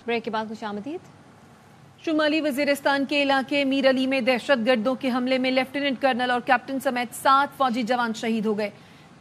Break کے بعد خوش آمدید۔ شمالی وزیرستان کے علاقے میر علی میں دہشت گردوں کے حملے میں لیفٹیننٹ کرنل اور کیپٹن سمیت 7 فوجی جوان شہید ہو گئے۔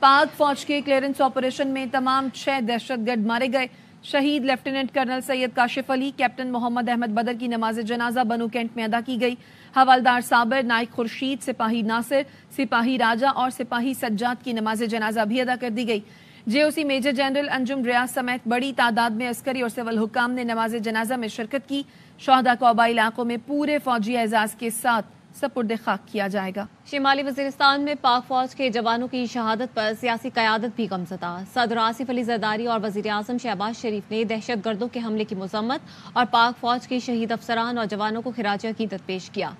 پاک فوج کے کلیئرنس آپریشن میں تمام 6 دہشت گرد مارے گئے۔ شہید لیفٹیننٹ کرنل سید کاشف علی، کیپٹن محمد احمد بدر کی نماز جنازہ بنو کینٹ میں ادا کی گئی۔ حوالدار صابر، نائک خورشید، سپاہی ناصر، سپاہی راجہ اور سپاہی سجاد کی نماز جنازہ بھی ادا کر دی گئی۔ جے او سی میجر جنرل انجم ریاض سمیت بڑی تعداد میں عسکری اور سول حکام نے نماز جنازہ میں شرکت کی۔ شہداء کو آبائی علاقوں میں پورے فوجی اعزاز کے ساتھ سپرد خاک کیا جائے گا۔ شمالی وزیرستان میں پاک فوج کے جوانوں کی شہادت پر سیاسی قیادت بھی غمزدہ۔ صدر آصف علی زرداری اور وزیر اعظم شہباز شریف نے دہشت گردوں کے حملے کی مذمت اور پاک فوج کے شہید افسران اور جوانوں کو خراج عقیدت پیش کیا۔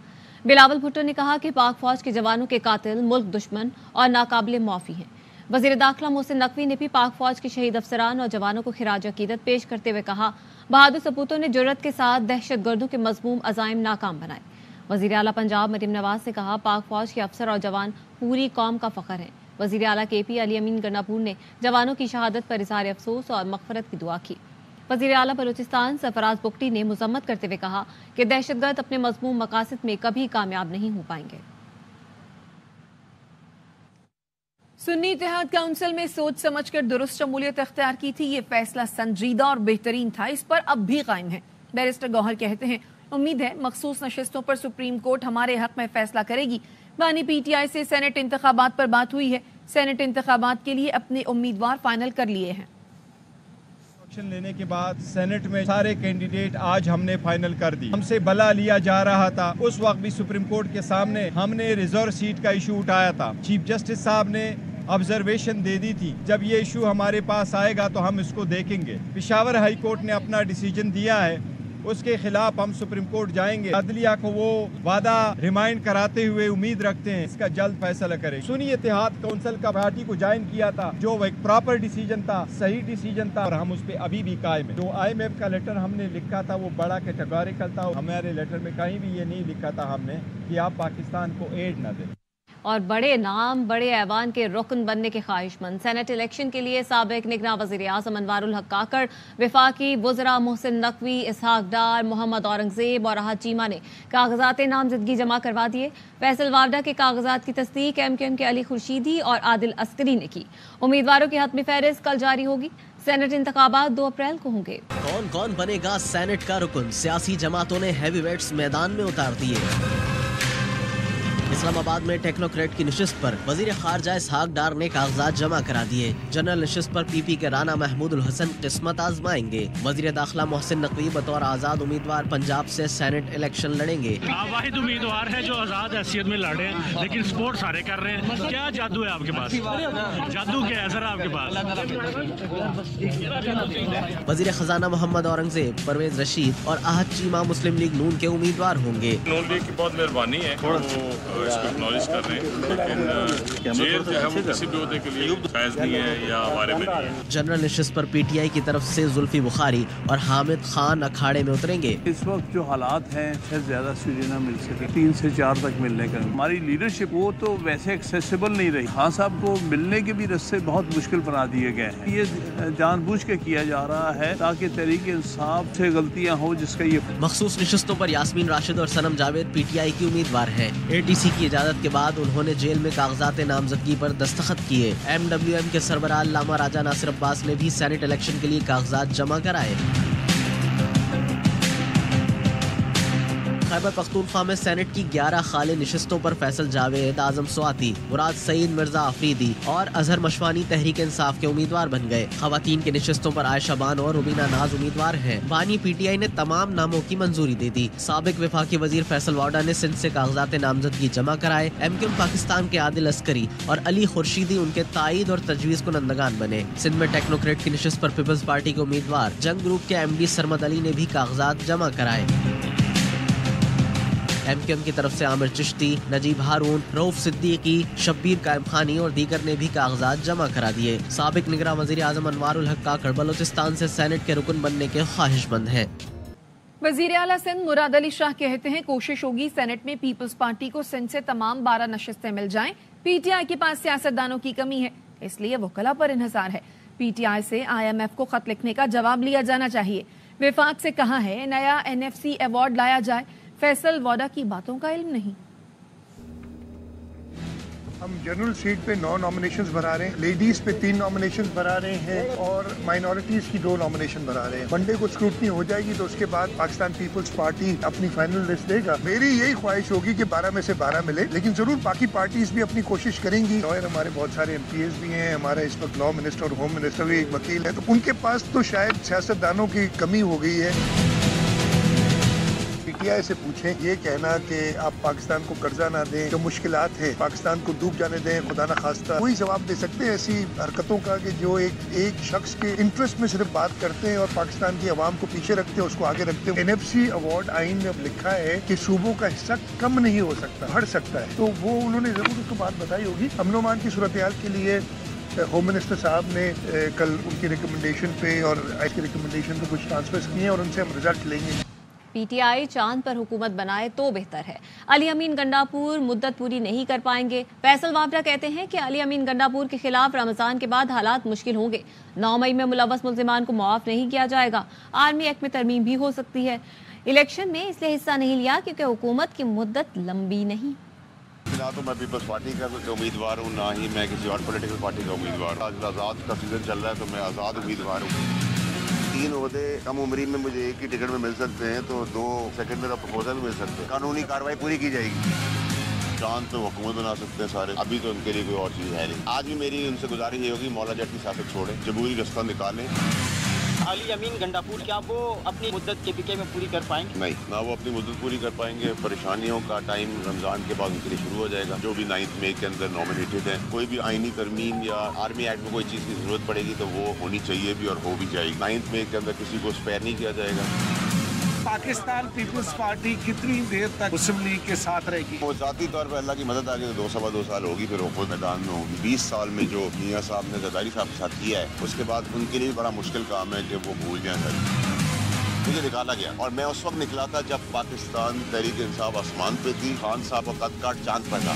بلاول بھٹو نے کہا کہ پاک فوج کے جوانوں کے قاتل ملک دشمن اور ناقابل معافی ہیں۔ وزیر داخلہ محسن نقوی نے بھی پاک فوج کے شہید افسران اور جوانوں کو خراج عقیدت پیش کرتے ہوئے کہا، بہادر سپوتوں نے جرأت کے ساتھ دہشت گردوں کے مذموم عزائم ناکام بنائے۔ وزیر اعلیٰ پنجاب مریم نواز نے کہا، پاک فوج کے افسر اور جوان پوری قوم کا فخر ہیں۔ وزیر اعلیٰ کے پی علی امین گناپور نے جوانوں کی شہادت پر اظہار افسوس اور مغفرت کی دعا کی۔ وزیر اعلیٰ بلوچستان سرفراز بگٹی نے مذمت کرتے ہوئے کہا کہ دہشت گرد اپنے مذموم مقاصد میں کبھی کامیاب نہیں ہو پائیں گے۔ سنی اتحاد کونسل میں سوچ سمجھ کر درست شمولیت اختیار کی تھی، یہ فیصلہ سنجیدہ اور بہترین تھا، اس پر اب بھی قائم ہے۔ بیرسٹر گوہر کہتے ہیں، امید ہے مخصوص نشستوں پر سپریم کورٹ ہمارے حق میں فیصلہ کرے گی۔ بانی پی ٹی آئی سے سینٹ انتخابات پر بات ہوئی ہے، سینٹ انتخابات کے لیے اپنے امیدوار فائنل کر لیے ہیں۔ لینے کے بعد سینٹ میں سارے کینڈیڈیٹ آج ہم نے فائنل کر دی۔ ہم سے بلا لیا جا رہا تھا، اس وقت بھی سپریم کورٹ کے سامنے ہم نے ریزرو سیٹ کا ایشو اٹھایا تھا۔ چیف جسٹس صاحب نے آبزرویشن دے دی تھی، جب یہ ایشو ہمارے پاس آئے گا تو ہم اس کو دیکھیں گے۔ پشاور ہائی کورٹ نے اپنا ڈیسیجن دیا ہے، اس کے خلاف ہم سپریم کورٹ جائیں گے۔ عدلیہ کو وہ وعدہ ریمائنڈ کراتے ہوئے امید رکھتے ہیں اس کا جلد فیصلہ کرے۔ سنی اتحاد کونسل کا پارٹی کو جوائن کیا تھا، جو ایک پراپر ڈیسیجن تھا، صحیح ڈیسیجن تھا، اور ہم اس پہ ابھی بھی قائم ہیں۔ جو آئی ایم ایف کا لیٹر ہم نے لکھا تھا وہ بڑا کیٹیگوریکل تھا، ہمارے لیٹر میں کہیں بھی یہ نہیں لکھا تھا ہم نے کہ آپ پاکستان کو ایڈ نہ دیں۔ اور بڑے نام بڑے ایوان کے رکن بننے کے خواہش مند سینٹ الیکشن کے لیے سابق نگراں وزیر اعظم انوار الحق کاکڑ، وفاقی وزراء محسن نقوی، اسحاق ڈار، محمد اورنگزیب اور راحت چیمہ نے کاغذات نامزدگی جمع کروا دیے۔ فیصل وارڈا کے کاغذات کی تصدیق ایم کیو ایم کے علی خورشیدی اور عادل عسکری نے کی۔ امیدواروں کی حتمی فہرست کل جاری ہوگی۔ سینٹ انتخابات 2 اپریل کو ہوں گے۔ کون کون بنے گا سینٹ کا رکن؟ سیاسی جماعتوں نے ہیوی ویٹس میدان میں اتار دیے۔ اسلام آباد میں ٹیکنوکریٹ کی نشست پر وزیر خارجہ اسحاق ڈار نے کاغذات جمع کرا دیے۔ جنرل نشست پر پی پی کے رانا محمود الحسن قسمت آزمائیں گے۔ وزیر داخلہ محسن نقوی بطور آزاد امیدوار پنجاب سے سینٹ الیکشن لڑیں گے۔ آپ واحد امیدوار ہیں جو آزاد حیثیت میں لڑ رہے ہیں، لیکن سپورٹ سارے کر رہے ہیں۔ کیا جادو ہے آپ کے پاس؟ جادو کیا ہے سر آپ کے پاس؟ وزیر خزانہ محمد اورنگزیب، پرویز رشید اور احد چیمہ مسلم لیگ نون کے امیدوار ہوں گے۔ نون لیگ کی بہت مہربانی ہے، وہ اس کو اکنالج کر رہے ہیں، لیکن جیل جو ہے وہ کسی بھی عہدے کے لیے فیض نہیں ہے یا ہمارے میں نہیں ہے۔ جنرل نشست پر پی ٹی آئی کی طرف سے زلفی بخاری اور حامد خان اکھاڑے میں اتریں گے۔ اس وقت جو حالات ہیں شاید زیادہ سیٹیں نہ مل سکے، 3 سے 4 تک ملنے کا۔ ہماری لیڈرشپ وہ تو ویسے ایکسیسیبل نہیں رہی، خان صاحب کو ملنے کے بھی راستے بہت مشکل بنا دیے گئے ہیں۔ یہ جان بوجھ کے کیا جا رہا ہے تاکہ تحریک انصاف سے غلطیاں ہوں، جس کا یہ مخصوص نشستوں پر یاسمین راشد اور صنم جاوید پی ٹی آئی کی امیدوار ہیں۔ اے ٹی سی کی اجازت کے بعد انہوں نے جیل میں کاغذات نامزدگی پر دستخط کیے۔ ایم ڈبلیو ایم کے سربراہ علامہ راجہ ناصر عباس نے بھی سینٹ الیکشن کے لیے کاغذات جمع کرائے۔ خیبر پختونخوا میں سینٹ کی 11 خالے نشستوں پر فیصل جاوید، اعظم سواتی، مراد سعید مرزا آفریدی اور اظہر مشوانی تحریک انصاف کے امیدوار بن گئے۔ خواتین کے نشستوں پر عائشہ بانو اور روبینہ ناز امیدوار ہیں۔ بانی پی ٹی آئی نے تمام ناموں کی منظوری دے دی۔ سابق وفاقی وزیر فیصل وارڈا نے سندھ سے کاغذات نامزدگی جمع کرائے۔ ایم کیو ایم پاکستان کے عادل عسکری اور علی خورشیدی ان کے تائید اور تجویز کنندگان بنے۔ سندھ میں ٹیکنوکریٹ کی نشست پر پیپلز پارٹی کے امیدوار جنگ گروپ کے ایم ڈی سرمد علی نے بھی کاغذات جمع کرائے۔ ایم کیو ایم کی طرف سے عامر چشتی، نجیب ہارون، رؤف صدیقی، شبیر قائم خانی اور دیگر نے بھی کاغذات جمع کرا دیے۔ سابق نگراں وزیر اعظم انوار الحق کاکڑ بلوچستان سے سینٹ کے رکن بننے کے خواہش مند ہیں۔ وزیر اعلیٰ سندھ مراد علی شاہ کہتے ہیں کوشش ہوگی سینٹ میں پیپلز پارٹی کو سندھ سے تمام 12 نشستیں مل جائیں۔ پی ٹی آئی کے پاس سیاستدانوں کی کمی ہے، اس لیے وہ کلا پر انحصار ہے۔ پی ٹی آئی سے آئی ایم ایف کو خط لکھنے کا جواب لیا جانا چاہیے۔ वफाक से कहा है नया NFC अवार्ड लाया जाए, फैसल वोडा की बातों का इल्म नहीं। हम जनरल सीट पे 9 नॉमिनेशंस भरा रहे हैं, लेडीज पे 3 नॉमिनेशंस भरा रहे हैं और माइनॉरिटीज की 2 नॉमिनेशन भरा रहे हैं। मंडे को स्क्रूटनी हो जाएगी तो उसके बाद पाकिस्तान पीपल्स पार्टी अपनी फाइनल लिस्ट देगा। मेरी यही ख्वाहिश होगी कि 12 में से 12 मिले, लेकिन जरूर बाकी पार्टीज भी अपनी कोशिश करेंगी। लॉयर हमारे बहुत सारे MPs भी हैं, हमारा इस वक्त लॉ मिनिस्टर और होम मिनिस्टर भी एक वकील है, तो उनके पास तो शायद सियासतदानों की कमी हो गई है। PTI से पूछें, ये कहना कि आप पाकिस्तान को कर्जा ना दें, जो मुश्किलात है पाकिस्तान को डूब जाने दें, खुदा ना खास्ता, कोई जवाब दे सकते हैं ऐसी हरकतों का कि जो एक शख्स के इंटरेस्ट में सिर्फ बात करते हैं और पाकिस्तान की आवाम को पीछे रखते हैं, उसको आगे रखते हैं। NFC अवार्ड आइन में अब लिखा है कि सूबों का हिस्सा कम नहीं हो सकता, बढ़ सकता है, तो वो उन्होंने जरूर उसको बात बताई होगी। अमन-ओ-अमान की सूरत हाल के लिए होम मिनिस्टर साहब ने कल उनकी रिकमेंडेशन पे और आई की रिकमेंडेशन पे कुछ ट्रांसफर्स किए और उनसे हम रिजल्ट लेंगे। PTI चांद पर हुकूमत बनाए तो बेहतर है। अली अमीन गंडापुर मुद्दत पूरी नहीं कर पाएंगे। फैसल वावड़ा कहते हैं कि अली अमीन गंडापुर के खिलाफ रमजान के बाद हालात मुश्किल होंगे। 9 मई में मुलव्वस मुल्जिमान को मुआफ नहीं किया जाएगा। आर्मी एक्ट में तरमीम भी हो सकती है। इलेक्शन में इसलिए हिस्सा नहीं लिया क्योंकि हुकूमत की मुद्दत लंबी नहीं। ना तो मैं पीपल्स पार्टी का उम्मीदवार हूँ, ना ही मैं किसी और पॉलिटिकल पार्टी का उम्मीदवार हूँ। आज़ाद का सीजन चल रहा है तो मैं आज़ाद उम्मीदवार हूँ। 3 ओहदे कम उम्री में मुझे एक ही टिकट में मिल सकते हैं, तो 2 सेकंड में प्रपोजल मिल सकते हैं। कानूनी कार्रवाई पूरी की जाएगी। चांद पे हुकूमत बना सकते हैं सारे, अभी तो उनके लिए कोई और चीज़ है नहीं। आज भी मेरी उनसे गुजारिश ये होगी, मौला जट की सियासत छोड़ें, जमहूरी रास्ता निकालें। अली अमीन गंडापुर क्या वो अपनी मुद्दत KPK में पूरी कर पाएंगे? नहीं, ना वो अपनी मुद्दत पूरी कर पाएंगे। परेशानियों का टाइम रमजान के बाद उनके लिए शुरू हो जाएगा। जो भी 9 मई के अंदर नॉमिनेटेड हैं, कोई भी आईनी तरमीम या आर्मी एक्ट में कोई चीज़ की जरूरत पड़ेगी तो वो होनी चाहिए भी और हो भी जाएगी। 9 मई के अंदर किसी को स्पेयर नहीं किया जाएगा। पाकिस्तान पीपल्स पार्टी कितनी देर तक मुस्लिम लीग के साथ रहेगी? वो ज़ाती तौर पर अल्लाह की मदद आ गई तो 2-2.25 साल होगी, फिर वो खुद मैदान में होगी। 20 साल में जो मियाँ साहब ने जरदारी साहब के साथ किया है, उसके बाद उनके लिए बड़ा मुश्किल काम है कि वो भूल जाएं सर। मुझे निकाला गया और मैं उस वक्त निकला था जब पाकिस्तान तहरीक इंसाफ आसमान पे थी, खान साहब का कद काट चांद पर था।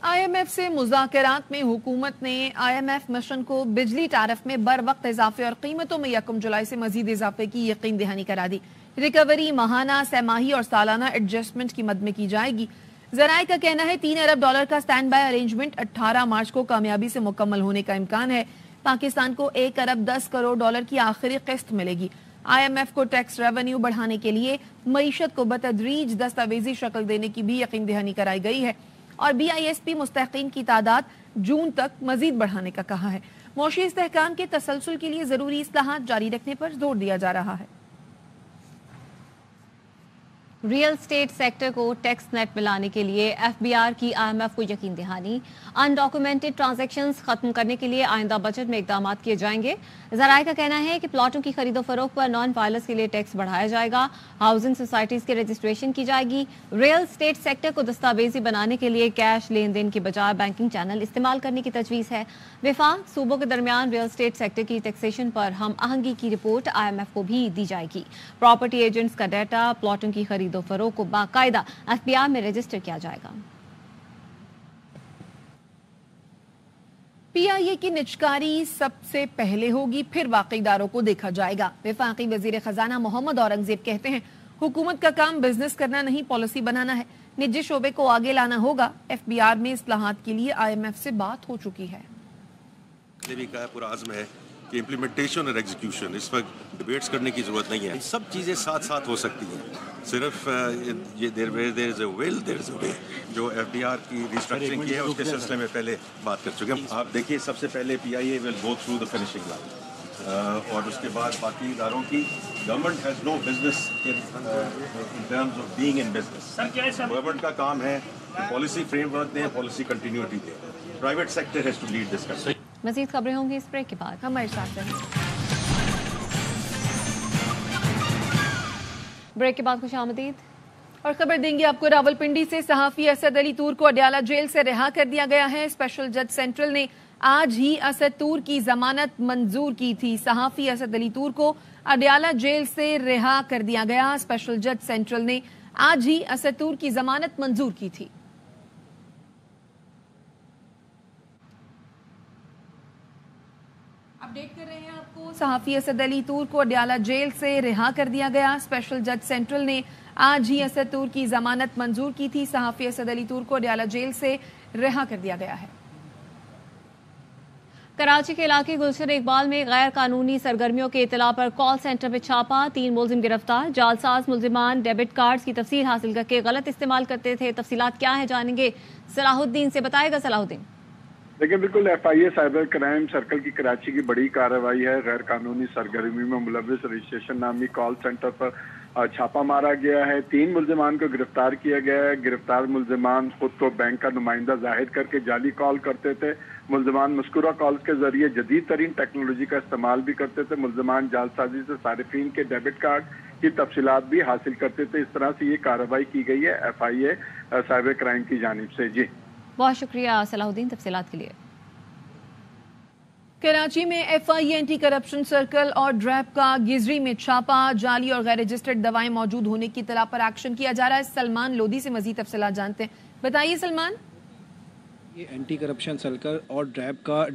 IMF से मुज़ाकरात में हुकूमत ने IMF मिशन को बिजली टैरिफ में बर वक्त इजाफे और कीमतों में 1 जुलाई से मजीद इजाफे की यकीन दहानी करा दी। रिकवरी माहाना, सहमाही और सालाना एडजस्टमेंट की मद में की जाएगी। ज़राए का कहना है 3 अरब डॉलर का स्टैंड बाय अरेंजमेंट 18 मार्च को कामयाबी से मुकम्मल होने का इम्कान है। पाकिस्तान को 1 अरब 10 करोड़ डॉलर की आखिरी किस्त मिलेगी। IMF को टैक्स रेवेन्यू बढ़ाने के लिए मईशत को बतदरीज दस्तावेजी शक्ल देने की भी यकीन दहानी कराई गई है और BISP मुस्तहकीन की तादाद जून तक मजीद बढ़ाने का कहा है। मौशी इस्तेहकाम के तसलसल के लिए जरूरी इस्लाहात जारी रखने पर जोर दिया जा रहा है। रियल स्टेट सेक्टर को टैक्स नेट में लाने के लिए FBR की IMF को यकीन दहानी। अनडॉक्यूमेंटेड ट्रांजैक्शंस खत्म करने के लिए आइंदा बजट में इकदाम किए जाएंगे। ज़राए का कहना है कि प्लॉटों की खरीदो फरोख्त पर नॉन फाइलर्स के लिए टैक्स बढ़ाया जाएगा। हाउसिंग सोसाइटीज के रजिस्ट्रेशन की जाएगी। रियल स्टेट सेक्टर को दस्तावेजी बनाने के लिए कैश लेन देन के बजाय बैंकिंग चैनल इस्तेमाल करने की तजवीज़ है। वफाक सूबों के दरमियान रियल स्टेट सेक्टर की टैक्सेशन पर हम आहंगी की रिपोर्ट IMF को भी दी जाएगी। प्रॉपर्टी एजेंट्स का डाटा, प्लॉटों की खरीदो फरोख्त को बाकायदा FBR में रजिस्टर किया जाएगा। PIA की निजकारी सबसे पहले होगी, फिर वाक़ईदारों को देखा जाएगा। वफाकी वजीर खजाना मोहम्मद औरंगजेब कहते हैं हुकूमत का काम बिजनेस करना नहीं, पॉलिसी बनाना है। निजी शोबे को आगे लाना होगा। FBR में इस्लाहात के लिए IMF से बात हो चुकी है। पूरा आज़म है कि इम्प्लीमेंटेशन और एग्जीक्यूशन, इस वक्त डिबेट्स करने की जरूरत नहीं है। सब चीज़ें साथ साथ हो सकती हैं। सिर्फ ये there is a will there is a way. जो FBR की रिस्ट्रक्चरिंग की है उसके सिलसिले में पहले बात कर चुके हैं। आप देखिए, सबसे पहले PIA will go through the finishing line और उसके बाद बाकी इदारों की। Government has no business in terms of being in business. Government का काम है पॉलिसी फ्रेमवर्क दें, पॉलिसी कंटिन्यूटी दें। Private sector has to lead this country. मज़ीद खबरें होंगी इस ब्रेक के बाद। हमारे साथ रहें। ब्रेक के बाद खुशामदीद और खबर देंगे आपको रावलपिंडी से। सहाफी असद अली तूर को अडयाला जेल से रिहा कर दिया गया है। स्पेशल जज सेंट्रल ने आज ही असद तूर की जमानत मंजूर की थी। सहाफी असद अली तूर को अडयाला जेल से रिहा कर दिया गया। स्पेशल जज सेंट्रल ने आज ही असद तूर की जमानत मंजूर की थी। अपडेट कर रहे हैं आपको सहाफी असद अली तूर को अडयाला जेल से रिहा कर दिया गया। स्पेशल जज सेंट्रल ने आज ही असद तूर की जमानत मंजूर की थी। सहाफी असद अली तूर को अडयाला जेल से रिहा कर दिया गया है। कराची के इलाके गुलशन इकबाल में गैर कानूनी सरगर्मियों के इतला पर कॉल सेंटर में छापा, 3 मुलजिम गिरफ्तार। जालसाज मुलजिमान डेबिट कार्ड्स की तफसील हासिल करके गलत इस्तेमाल करते थे। तफसीलात क्या है जानेंगे सलाहुद्दीन से, बताएगा सलाहुद्दीन। लेकिन बिल्कुल FIA साइबर क्राइम सर्कल की कराची की बड़ी कार्रवाई है। गैर कानूनी सरगर्मी में मुलविस रजिस्ट्रेशन नामी कॉल सेंटर पर छापा मारा गया है। 3 मुलजिमान को गिरफ्तार किया गया है। गिरफ्तार मुलजिमान खुद को बैंक का नुमाइंदा जाहिर करके जाली कॉल करते थे। मुलजिमान मस्कूरा कॉल्स के जरिए जदीद तरीन टेक्नोलॉजी का इस्तेमाल भी करते थे। मुलजिमान जालसाजी से सारिफीन के डेबिट कार्ड की तफसीलात भी हासिल करते थे। इस तरह से ये कार्रवाई की गई है FIA साइबर क्राइम की जानिब से। जी बहुत शुक्रिया सलाहुद्दीन तफसीलात के लिए। कराची में FIA एंटी करप्शन सर्कल और ड्रैप का गिजरी में छापा, जाली और गैर रजिस्टर्ड दवाएं मौजूद होने की इत्तला पर एक्शन किया जा रहा है। सलमान लोधी से मजीद तफसीलात जानते हैं, बताइए सलमान। ये एंटी करप्शन सर्कल और ड्रैप का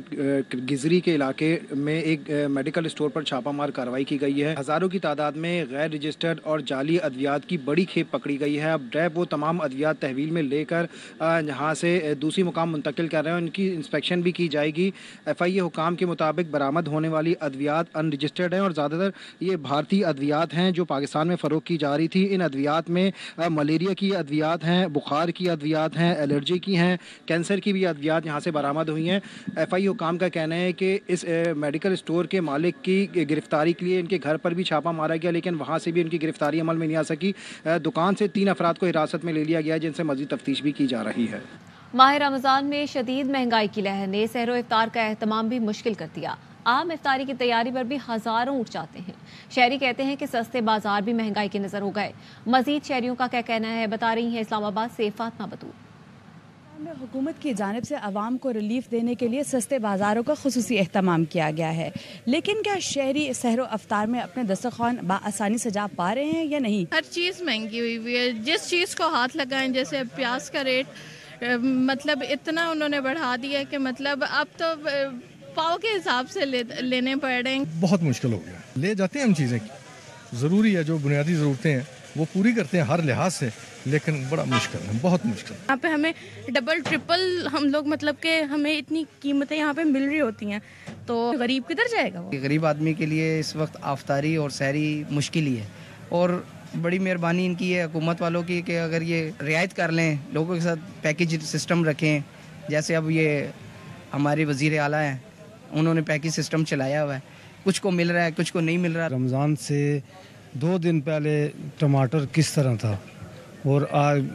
गिजरी के इलाके में एक मेडिकल स्टोर पर छापामार कार्रवाई की गई है। हज़ारों की तादाद में गैर रजिस्टर्ड और जाली अद्वियात की बड़ी खेप पकड़ी गई है। अब ड्रैप वो तमाम अद्वियात तहवील में लेकर यहाँ से दूसरी मुकाम मुंतकिल कर रहे हैं। उनकी इंस्पेक्शन भी की जाएगी। FIA हुकाम के मुताबिक बरामद होने वाली अद्वियात अनरजिस्टर्ड हैं और ज़्यादातर ये भारतीय अद्वियात हैं जो पाकिस्तान में फ़रोग की जा रही थी। इन अद्वियात में मलेरिया की अद्वियात हैं, बुखार की अद्वियात हैं, एलर्जी की हैं, कैंसर की भी अद्वियात यहाँ से बरामद हुई हैं। FIA हुकाम का कहना है कि इस मेडिकल स्टोर के मालिक की गिरफ्तारी के लिए इनके घर पर भी छापा मारा गया, लेकिन वहाँ से भी उनकी गिरफ्तारी अमल में नहीं आ सकी। दुकान से 3 अफराद को हिरासत में ले लिया गया जिनसे मज़ीद तफ्तीश भी की जा रही है। माह रमज़ान में शदीद महंगाई की लहर ने सहरो इफ्तार का एहतमाम भी मुश्किल कर दिया। आम इफ्तारी की तैयारी पर भी हज़ारों उठ जाते हैं। शहरी कहते हैं कि सस्ते बाजार भी महंगाई के नज़र हो गए। मज़ीद शहरियों का क्या कहना है, बता रही हैं इस्लामाबाद से फातिमा बतूर। हुकूमत की जानिब से आवाम को रिलीफ देने के लिए सस्ते बाज़ारों का खुसूसी एहतमाम किया गया है, लेकिन क्या शहरी सहरो अफ्तार में अपने दस्तरखान बआसानी सजा पा रहे हैं या नहीं? हर चीज़ महंगी हुई हुई है। जिस चीज़ को हाथ लगाएं, जैसे प्याज का रेट मतलब इतना उन्होंने बढ़ा दिया कि मतलब अब तो पाव के हिसाब से लेने पड़ रहे हैं। बहुत मुश्किल हो गया। ले जाते हैं हम चीज़ें, ज़रूरी है, जो बुनियादी ज़रूरतें हैं वो पूरी करते हैं हर लिहाज से, लेकिन बड़ा मुश्किल है, बहुत मुश्किल। यहाँ पे हमें डबल ट्रिपल हम लोग मतलब कि हमें इतनी कीमतें यहाँ पे मिल रही होती हैं, तो गरीब किधर जाएगा वो? गरीब आदमी के लिए इस वक्त अफ्तारी और सहरी मुश्किल ही है, और बड़ी मेहरबानी इनकी है हुकूमत वालों की कि अगर ये रियायत कर लें, लोगों के साथ पैकेज सिस्टम रखें। जैसे अब ये हमारे वज़ीर आला हैं, उन्होंने पैकेज सिस्टम चलाया हुआ है, कुछ को मिल रहा है, कुछ को नहीं मिल रहा। रमज़ान से 2 दिन पहले टमाटर किस तरह था और आज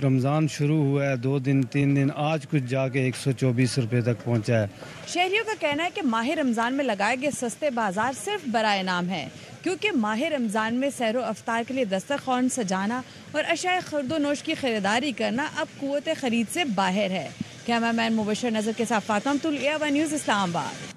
रमज़ान शुरू हुआ है 2 दिन 3 दिन, आज कुछ जाके 124 रुपये तक पहुंचा है। शहरियों का कहना है कि माह रमज़ान में लगाए गए सस्ते बाजार सिर्फ बराए नाम है, क्योंकि माह रमज़ान में सहरो अफ्तार के लिए दस्तरखान सजाना और अशाए खरीदो नोश की खरीदारी करना अब कुव्वत खरीद से बाहर है। कैमरामैन मुबशर नज़र के साथ फातिमा बतूर, AY न्यूज़ इस्लामाबाद।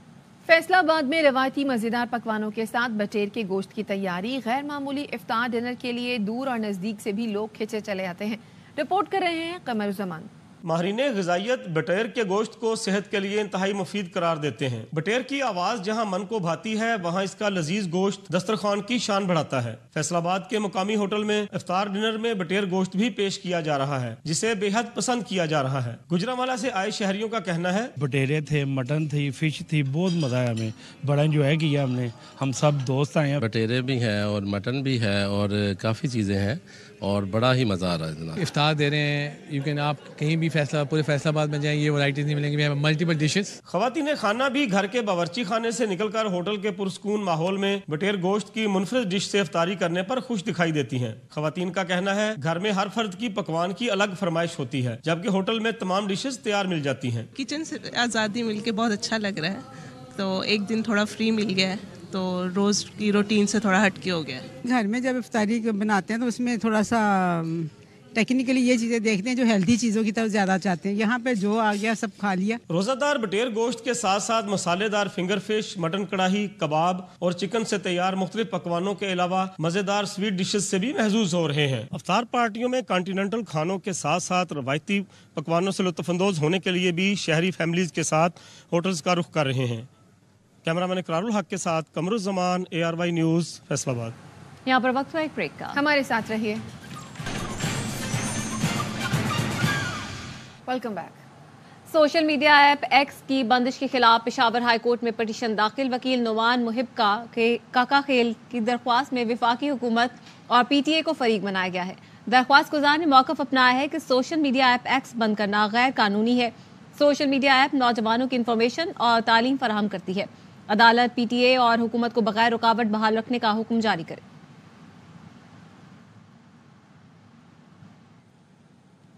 फैसलाबाद में रवायती मज़ेदार पकवानों के साथ बटेर के गोश्त की तैयारी। गैर मामूली इफ्तार डिनर के लिए दूर और नज़दीक से भी लोग खिंचे चले आते हैं। रिपोर्ट कर रहे हैं कमरुज़्ज़मान। माहिरीन ग़िज़ाइयत बटेर के गोश्त को सेहत के लिए इंतहाई मुफीद करार देते हैं। बटेर की आवाज़ जहाँ मन को भाती है, वहाँ इसका लजीज गोश्त दस्तरखान की शान बढ़ाता है। फैसलाबाद के मुकामी होटल में इफ्तार डिनर में बटेर गोश्त भी पेश किया जा रहा है, जिसे बेहद पसंद किया जा रहा है। गुजरांवाला से आए शहरियों का कहना है, बटेरे थे, मटन थी, फिश थी, बहुत मजा आया, हमें बड़ा एंजॉय किया हमने। हम सब दोस्त आए हैं। बटेरे भी हैं और मटन भी है और काफ़ी चीज़ें हैं और बड़ा ही मज़ा आ रहा है। जनाब इफ्तार दे रहे हैं, यू कैन आप कहीं भी पूरे फैसलाबाद में जाएं, ये वैरायटीज नहीं मिलेंगी, मल्टीपल डिशेस। ख़वातीन खाना भी घर के बावर्ची खाने से निकलकर होटल के पुरस्कून माहौल में बटेर गोश्त की मुनफरिद डिश से इफ्तारी करने पर खुश दिखाई देती हैं। ख़वातीन का कहना है, घर में हर फर्द की पकवान की अलग फरमाइश होती है, जबकि होटल में तमाम डिशेस तैयार मिल जाती हैं। किचन से आज़ादी मिलके बहुत अच्छा लग रहा है, तो एक दिन थोड़ा फ्री मिल गया है, तो रोज़ की रूटीन से थोड़ा हट के हो गया। घर में जब इफ्तारी बनाते हैं तो उसमें थोड़ा सा टेक्निकली ये चीज़ें देखते हैं जो हेल्दी चीज़ों की तरफ ज़्यादा चाहते हैं। यहाँ पे जो आ गया सब खा लिया। रोज़ादार बटेर गोश्त के साथ साथ मसालेदार फिंगर फिश, मटन कढ़ाई, कबाब और चिकन से तैयार मुख्तलिफ पकवानों के अलावा मज़ेदार स्वीट डिशेस से भी महजूज हो रहे हैं। अफ्तार पार्टियों में कॉन्टिनेंटल खानों के साथ साथ रवायती पकवानों से लुत्फ़अंदोज़ होने के लिए भी शहरी फैमिलीज़ के साथ होटल्स का रुख कर रहे हैं। कैमरामैन इकरारुल हक के साथ कमरुज़्ज़मान, ARY न्यूज़, फैसलाबाद। यहाँ पर वक्त हुआ एक ब्रेक का, हमारे साथ रहिए। Welcome back. Social media app x की बंदिश के खिलाफ पेशावर हाई कोर्ट में पटिशन दाखिल। वकील नुमान मुहिब काका खेल की दरख्वास्त में विफाकी हुकूमत और PTA को फरीक बनाया गया है। दरख्वास्त गुजार ने मौक़िफ़ अपनाया है कि सोशल मीडिया ऐप एक्स बंद करना गैर कानूनी है। सोशल मीडिया ऐप नौजवानों की इंफॉर्मेशन और तालीम फराहम करती है। अदालत PTA और हुकूमत को बगैर रुकावट बहाल रखने का हुक्म जारी करे।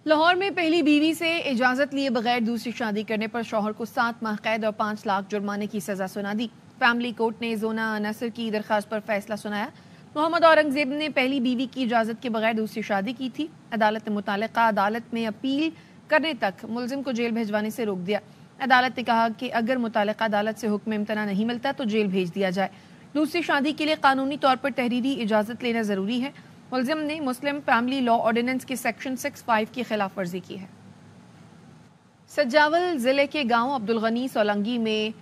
लाहौर में पहली बीवी से इजाजत लिए बगैर दूसरी शादी करने पर शौहर को 7 माह कैद और 5 लाख जुर्माने की सजा सुना दी। फैमिली कोर्ट ने जोना नसर की दरखास्त पर फैसला सुनाया। मोहम्मद औरंगजेब ने पहली बीवी की इजाजत के बगैर दूसरी शादी की थी। अदालत ने मुतालिका अदालत में अपील करने तक मुलजिम को जेल भेजवाने से रोक दिया। अदालत ने कहा कि अगर मुतालिका अदालत से हुक्म इम्तना नहीं मिलता तो जेल भेज दिया जाए। दूसरी शादी के लिए कानूनी तौर पर तहरीरी इजाजत लेना जरूरी है। मुलजिम ने मुस्लिम फैमिली लॉ ऑर्डिनेंस के सेक्शन 65 की खिलाफ वर्जी की है। सज्जावल जिले के गांव अब्दुल गनी सोलंगी में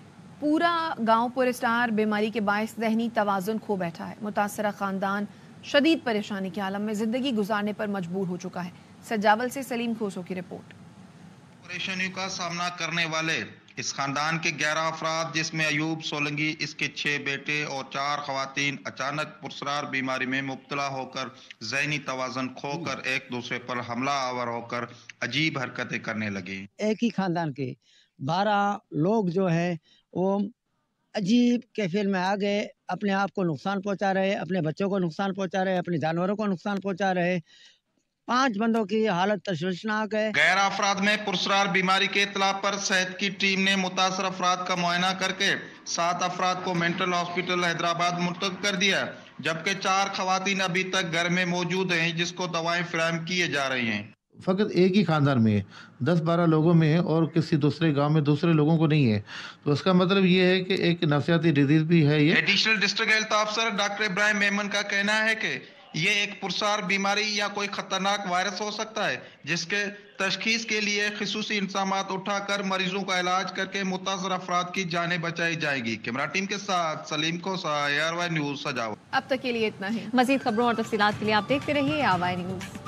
पूरा गांव पुरस्टार बीमारी के बायस ज़हनी तवाज़ुन खो बैठा है। मुतासरा खानदान शदीद परेशानी के आलम में जिंदगी गुजारने पर मजबूर हो चुका है। सज्जावल से सलीम खोसो की रिपोर्ट। परेशानियों का सामना करने वाले इस खानदान के 11 अफराद जिसमें अयूब सोलंगी, इसके 6 बेटे और 4 खवातीन अचानक पुरस्रार बीमारी में मुब्तला होकर ज़हनी तवाज़ुन खोकर एक दूसरे पर हमला आवर होकर अजीब हरकतें करने लगे। एक ही खानदान के 12 लोग जो है वो अजीब कैफियत में आ गए, अपने आप को नुकसान पहुंचा रहे, अपने बच्चों को नुकसान पहुंचा रहे, अपने जानवरों को नुकसान पहुंचा रहे। 5 बंदों की हालत तशवीशनाक है। 11 अफराद में पुरस्रार बीमारी के इतला पर सेहत की टीम ने मुतासर अफराद का मुआयना करके 7 अफराद को मेंटल हॉस्पिटल हैदराबाद मुंतकिल कर दिया, जबकि 4 खवातीन अभी तक घर में मौजूद हैं जिसको दवाएं फराहम किए जा रही हैं। फ़कत एक ही खानदान में 10-12 लोगों में और किसी दूसरे गांव में दूसरे लोगों को नहीं है, तो इसका मतलब ये है कि एक नफसियाती डिजीज भी है। ये एडिशनल डिस्ट्रिक्ट हेल्थ अफसर डॉक्टर इब्राहिम मेमन का कहना है कि ये एक पुरस्रार बीमारी या कोई खतरनाक वायरस हो सकता है जिसके तशखीस के लिए खसूसी इंतजामात उठाकर मरीजों का इलाज करके मुतासर अफराद की जानें बचाई जाएगी। कैमरा टीम के साथ सलीम खोसा, ARY न्यूज़, सजावट। अब तक के लिए इतना ही। मजीद खबरों और तफसीलात के लिए आप देखते रहिए ARY न्यूज़।